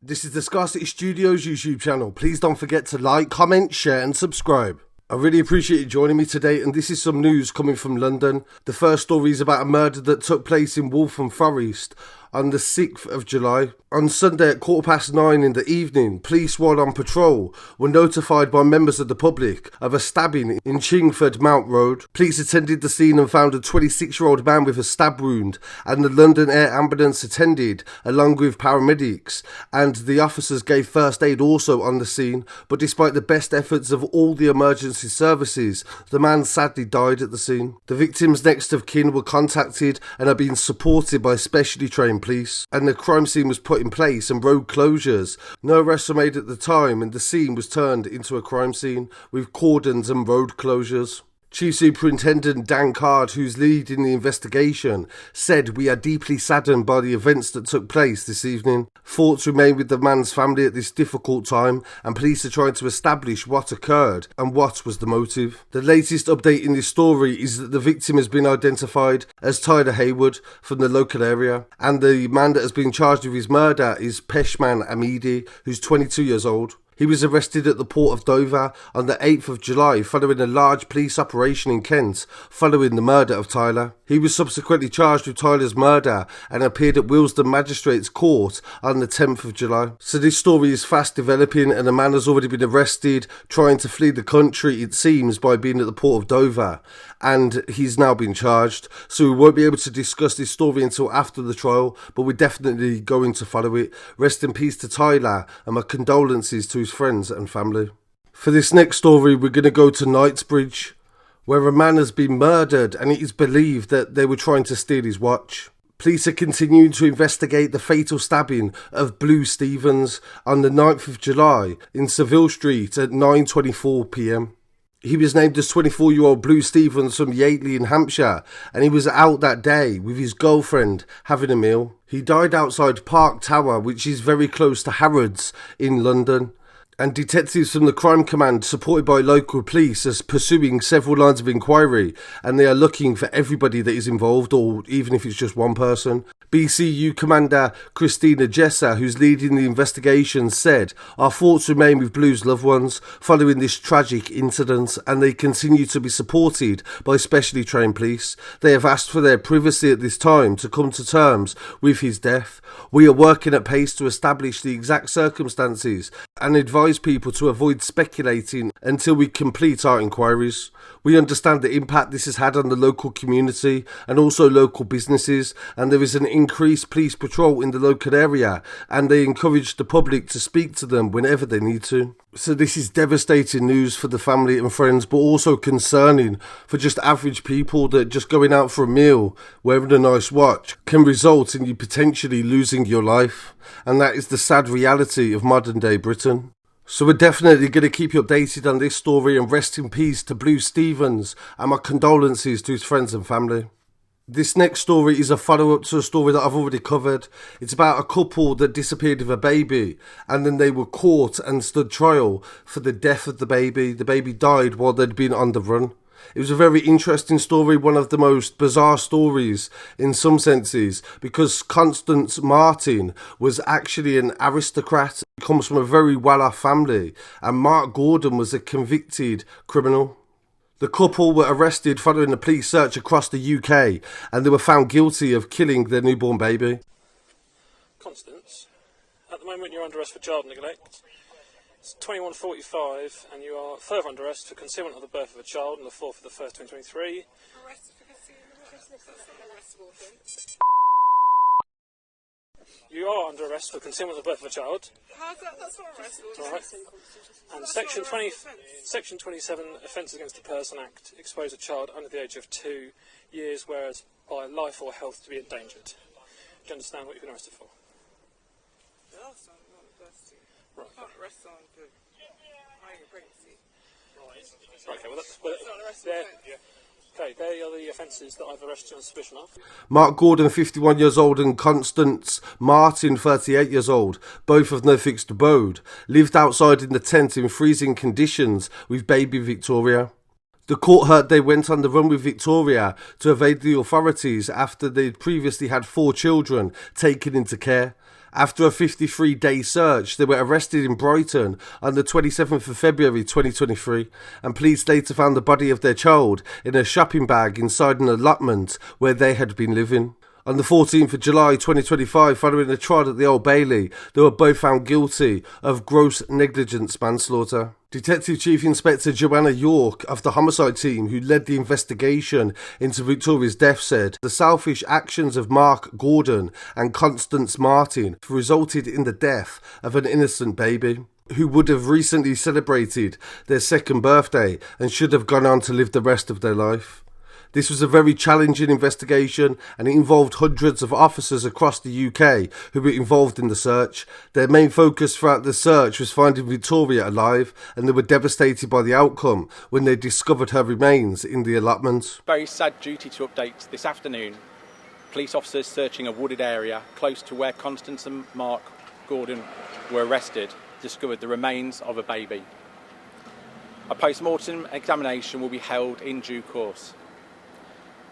This is the Scarcity Studios YouTube channel. Please don't forget to like, comment, share and subscribe. I really appreciate you joining me today, and this is some news coming from London. The first story is about a murder that took place in Waltham Forest on the 6th of July. On Sunday at 9:15 in the evening, police while on patrol were notified by members of the public of a stabbing in Chingford Mount Road. Police attended the scene and found a 26-year-old man with a stab wound, and the London Air Ambulance attended along with paramedics, and the officers gave first aid also on the scene. But despite the best efforts of all the emergency services, the man sadly died at the scene. The victim's next of kin were contacted and are being supported by specially trained police, and the crime scene was put in place and road closures. No arrests were made at the time, and the scene was turned into a crime scene with cordons and road closures. Chief Superintendent Dan Card, who's leading the investigation, said, "We are deeply saddened by the events that took place this evening. Thoughts remain with the man's family at this difficult time, and police are trying to establish what occurred and what was the motive." The latest update in this story is that the victim has been identified as Tyler Haywood from the local area, and the man that has been charged with his murder is Peshman Amidi, who's 22 years old. He was arrested at the port of Dover on the 8th of July following a large police operation in Kent following the murder of Tyler. He was subsequently charged with Tyler's murder and appeared at Willesden Magistrates Court on the 10th of July. So this story is fast developing, and a man has already been arrested trying to flee the country, it seems, by being at the port of Dover, and he's now been charged. So we won't be able to discuss this story until after the trial, but we're definitely going to follow it. Rest in peace to Tyler, and my condolences to his friends and family. For this next story, we're going to go to Knightsbridge, where a man has been murdered and it is believed that they were trying to steal his watch. Police are continuing to investigate the fatal stabbing of Blue Stevens on the 9th of July in Savile Street at 9:24 p.m. He was named as 24-year-old Blue Stevens from Yateley in Hampshire, and he was out that day with his girlfriend having a meal. He died outside Park Tower, which is very close to Harrods in London. And detectives from the Crime Command, supported by local police, are pursuing several lines of inquiry, and they are looking for everybody that is involved, or even if it's just one person. BCU Commander Christina Jesser, who's leading the investigation, said, "Our thoughts remain with Blue's loved ones following this tragic incident, and they continue to be supported by specially trained police. They have asked for their privacy at this time to come to terms with his death. We are working at pace to establish the exact circumstances and advise people to avoid speculating until we complete our inquiries. We understand the impact this has had on the local community and also local businesses, and there is an increased police patrol in the local area, and they encourage the public to speak to them whenever they need to." So this is devastating news for the family and friends, but also concerning for just average people, that just going out for a meal, wearing a nice watch, can result in you potentially losing your life. And that is the sad reality of modern day Britain. So we're definitely going to keep you updated on this story, and rest in peace to Blue Stevens, and my condolences to his friends and family. This next story is a follow-up to a story that I've already covered. It's about a couple that disappeared with a baby, and then they were caught and stood trial for the death of the baby. The baby died while they'd been on the run. It was a very interesting story, one of the most bizarre stories in some senses, because Constance Martyn was actually an aristocrat. He comes from a very well-off family, and Mark Gordon was a convicted criminal. The couple were arrested following a police search across the UK, and they were found guilty of killing their newborn baby. Constance, at the moment you're under arrest for child neglect. It's 21:45, and you are further under arrest for concealment of the birth of a child on the 4th of the 1st, 2023. Arrested for concealment of a that's not an arrestable offence. You are under arrest for concealment of the birth of a child. How's that? That's not arrestable. All right. And Section 27, Offences Against a Person Act, expose a child under the age of 2 years, whereas by life or health to be endangered. Do you understand what you've been arrested for? The last one, not the first two. Right. You can't arrest someone for hiding a pregnancy. Right, okay, well, It's not an arrestable offence. Okay, they are the offences that I've arrested you on suspicion of. Mark Gordon, 51 years old, and Constance Marten, 38 years old, both of no fixed abode, lived outside in the tent in freezing conditions with baby Victoria. The court heard they went on the run with Victoria to evade the authorities after they'd previously had 4 children taken into care, After a 53-day search, they were arrested in Brighton on the 27th of February 2023, and police later found the body of their child in a shopping bag inside an allotment where they had been living. On the 14th of July 2025, following a trial at the Old Bailey, they were both found guilty of gross negligence manslaughter. Detective Chief Inspector Joanna York of the homicide team, who led the investigation into Victoria's death, said the selfish actions of Mark Gordon and Constance Marten resulted in the death of an innocent baby who would have recently celebrated their second birthday and should have gone on to live the rest of their life. This was a very challenging investigation, and it involved hundreds of officers across the UK who were involved in the search. Their main focus throughout the search was finding Victoria alive, and they were devastated by the outcome when they discovered her remains in the allotment. Very sad duty to update this afternoon. Police officers searching a wooded area close to where Constance and Mark Gordon were arrested discovered the remains of a baby. A post-mortem examination will be held in due course.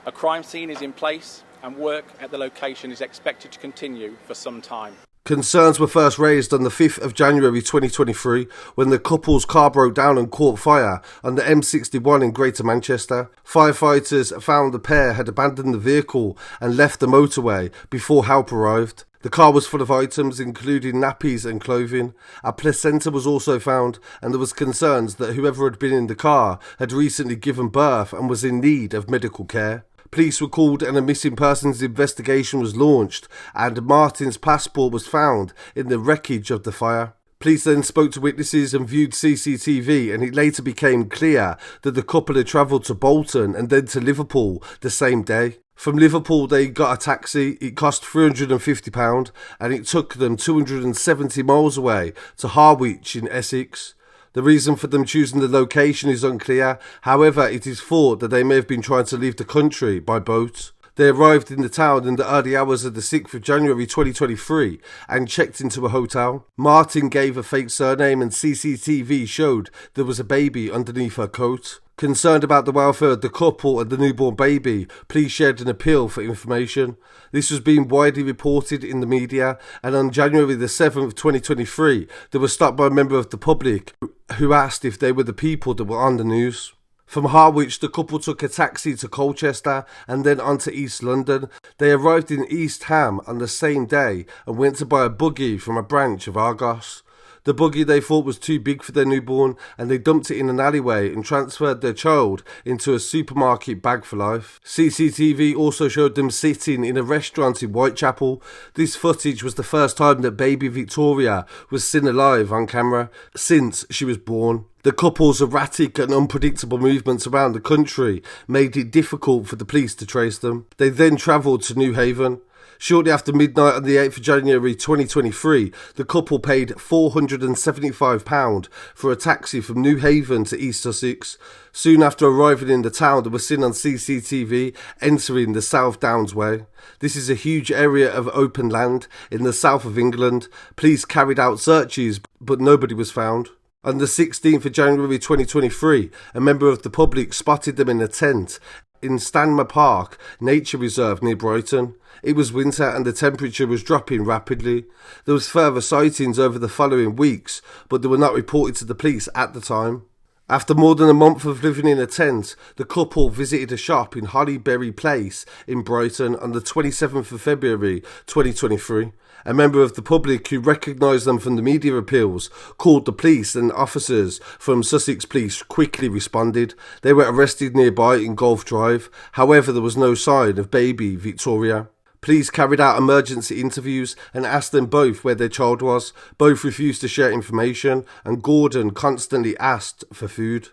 A crime scene is in place and work at the location is expected to continue for some time. Concerns were first raised on the 5th of January 2023 when the couple's car broke down and caught fire on the M61 in Greater Manchester. Firefighters found the pair had abandoned the vehicle and left the motorway before help arrived. The car was full of items including nappies and clothing. A placenta was also found, and there was concerns that whoever had been in the car had recently given birth and was in need of medical care. Police were called and a missing persons investigation was launched, and Martin's passport was found in the wreckage of the fire. Police then spoke to witnesses and viewed CCTV, and it later became clear that the couple had travelled to Bolton and then to Liverpool the same day. From Liverpool they got a taxi. It cost £350 and it took them 270 miles away to Harwich in Essex. The reason for them choosing the location is unclear. However, it is thought that they may have been trying to leave the country by boat. They arrived in the town in the early hours of the 6th of January 2023 and checked into a hotel. Martin gave a fake surname and CCTV showed there was a baby underneath her coat. Concerned about the welfare of the couple and the newborn baby, police shared an appeal for information. This was being widely reported in the media, and on January the 7th, 2023, they were stopped by a member of the public who asked if they were the people that were on the news. From Harwich, the couple took a taxi to Colchester and then on to East London. They arrived in East Ham on the same day and went to buy a buggy from a branch of Argos. The buggy they thought was too big for their newborn, and they dumped it in an alleyway and transferred their child into a supermarket bag for life. CCTV also showed them sitting in a restaurant in Whitechapel. This footage was the first time that baby Victoria was seen alive on camera since she was born. The couple's erratic and unpredictable movements around the country made it difficult for the police to trace them. They then travelled to New Haven. Shortly after midnight on the 8th of January 2023, the couple paid £475 for a taxi from New Haven to East Sussex. Soon after arriving in the town, they were seen on CCTV entering the South Downs Way. This is a huge area of open land in the south of England. Police carried out searches, but nobody was found. On the 16th of January 2023, a member of the public spotted them in a tent in Stanmer Park Nature Reserve near Brighton. It was winter and the temperature was dropping rapidly. There was further sightings over the following weeks, but they were not reported to the police at the time. After more than a month of living in a tent, the couple visited a shop in Hollyberry Place in Brighton on the 27th of February 2023. A member of the public who recognised them from the media appeals called the police, and officers from Sussex Police quickly responded. They were arrested nearby in Golf Drive. However, there was no sign of baby Victoria. Police carried out emergency interviews and asked them both where their child was. Both refused to share information, and Gordon constantly asked for food.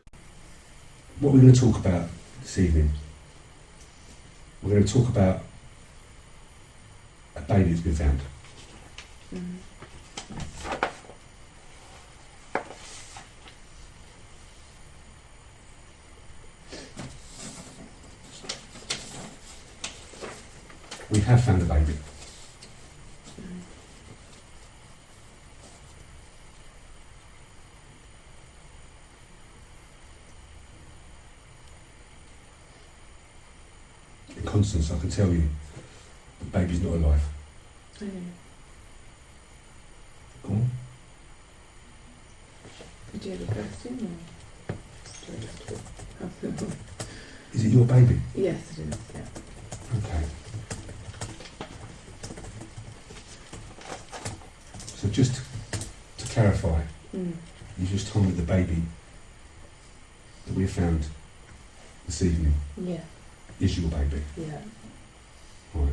What we're going to talk about this evening, we're going to talk about a baby that's been found. We have found a baby. And Constance, I can tell you, the baby's not alive. Go on. Could you have a question or? Is it your baby? Yes, it is, yeah. Okay. So just to clarify, you just told me the baby that we found this evening Yeah, is your baby. yeah. Right.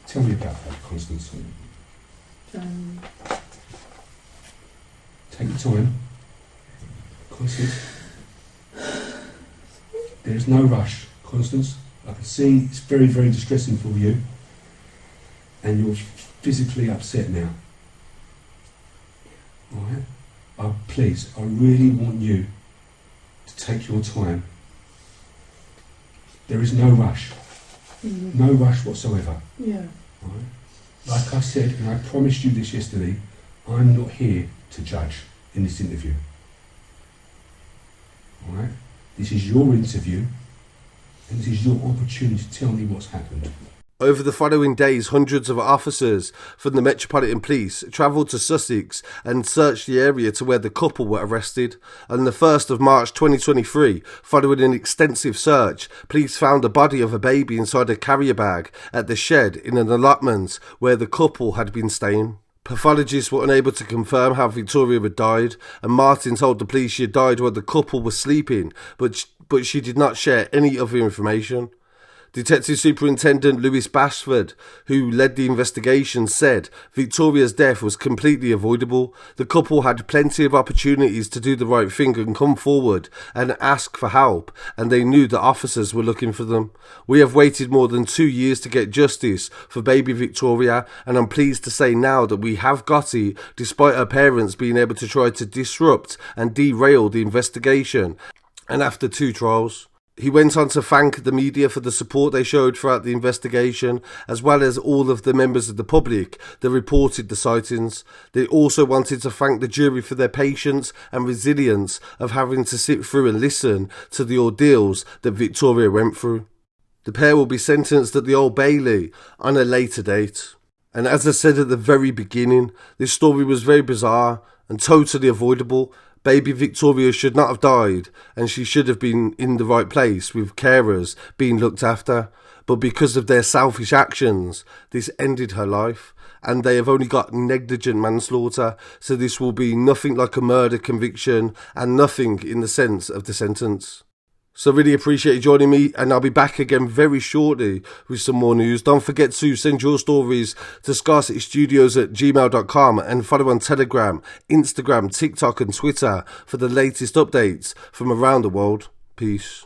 Tell me about her, Constance. Take your time. Constance. There's no rush, Constance. I can see it's very, very distressing for you. And you're physically upset now. Alright? Please, I really want you to take your time. There is no rush. No rush whatsoever. Yeah. Alright? Like I said, and I promised you this yesterday, I'm not here to judge in this interview. Alright? This is your interview, and this is your opportunity to tell me what's happened. Over the following days, hundreds of officers from the Metropolitan Police travelled to Sussex and searched the area to where the couple were arrested. On the 1st of March 2023, following an extensive search, police found the body of a baby inside a carrier bag at the shed in an allotment where the couple had been staying. Pathologists were unable to confirm how Victoria had died, and Martin told the police she had died while the couple was sleeping, but she did not share any other information. Detective Superintendent Lewis Bashford, who led the investigation, said Victoria's death was completely avoidable. The couple had plenty of opportunities to do the right thing and come forward and ask for help, and they knew that officers were looking for them. We have waited more than 2 years to get justice for baby Victoria, and I'm pleased to say now that we have got it, despite her parents being able to try to disrupt and derail the investigation, and after 2 trials. He went on to thank the media for the support they showed throughout the investigation, as well as all of the members of the public that reported the sightings. They also wanted to thank the jury for their patience and resilience of having to sit through and listen to the ordeals that Victoria went through. The pair will be sentenced at the Old Bailey on a later date. And as I said at the very beginning, this story was very bizarre and totally avoidable. Baby Victoria should not have died, and she should have been in the right place with carers being looked after. But because of their selfish actions, this ended her life, and they have only got negligent manslaughter, so this will be nothing like a murder conviction and nothing in the sense of the sentence. So really appreciate you joining me, and I'll be back again very shortly with some more news. Don't forget to send your stories to scarcitystudios@gmail.com and follow on Telegram, Instagram, TikTok and Twitter for the latest updates from around the world. Peace.